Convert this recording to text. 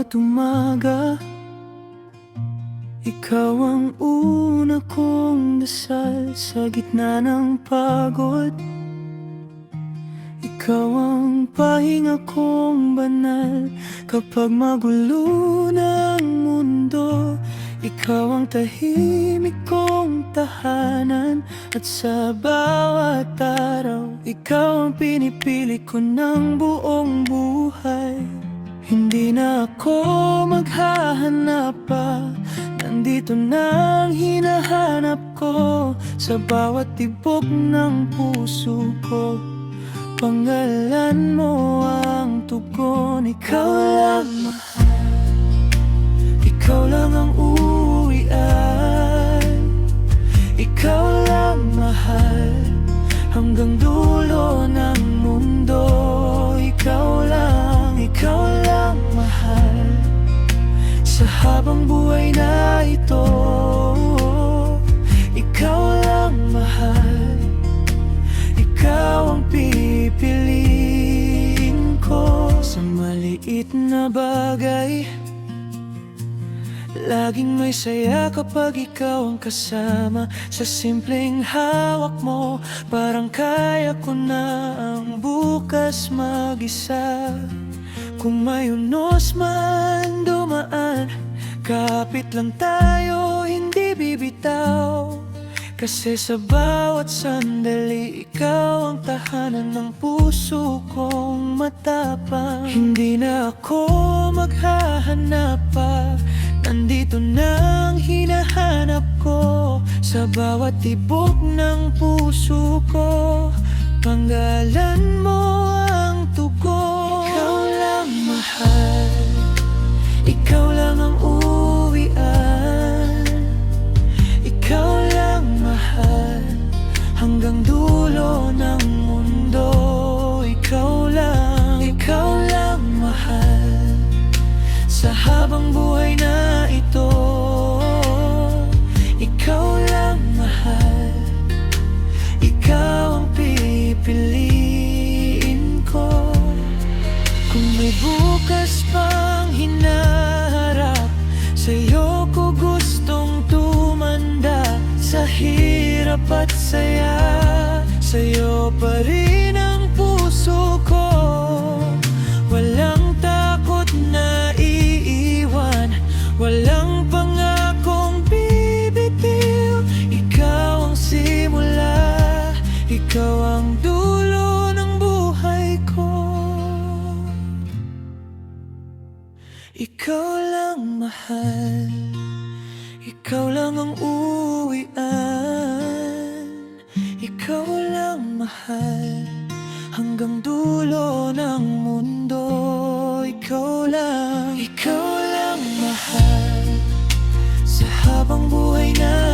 bawat umaga. Ikaw ang una kong dasal sa gitna ng pagod. Ikaw ang pahinga kong banal kapag magulo ng mundo. Ikaw ang tahimik kong tahanan, at sa bawat araw ikaw ang pinipili ko ng buong buhay. Hindi na ako maghahanap pa, nandito na ang hinahanap ko sa bawat tibok ng puso ko. Pangalan mo ang tugon, ikaw lang mahal, ikaw lang ang uwian. Ikaw lang mahal, hanggang dulo ng mundo. Ikaw lang mahal, sa habang buhay na ito. Ikaw lang mahal, ikaw ang pipiliin ko. Sa maliit na bagay, laging may saya kapag ikaw ang kasama. Sa simpleng hawak mo, parang kaya ko na ang bukas mag-isa. Kung may unos man dumaan, kapit lang tayo, hindi bibitaw. Kasi sa bawat sandali, ikaw ang tahanan ng puso kong matapang. Hindi na ako maghahanap pa, nandito na ang hinahanap ko sa bawat tibok ng puso ko. Pangalan mo ang tugon. Ikaw lang mahal, ikaw lang ang uwian. Ikaw lang mahal, hanggang dulo ng mundo. Ikaw lang mahal, sa habang buhay na ito. Ikaw lang mahal, ikaw ang pipiliin ko. Kung may bukas pang hinaharap, sa'yo ko gustong tumanda. Sa hirap at saya, sa'yo pa rin ang puso ko. Walang takot na iiwan, walang pangakong bibitiw. Ikaw ang simula, ikaw ang dulo ng buhay ko. Ikaw lang mahal, ikaw lang ang uwian. Ikaw lang mahal, hanggang dulo ng mundo. Ikaw lang mahal, sa habang buhay na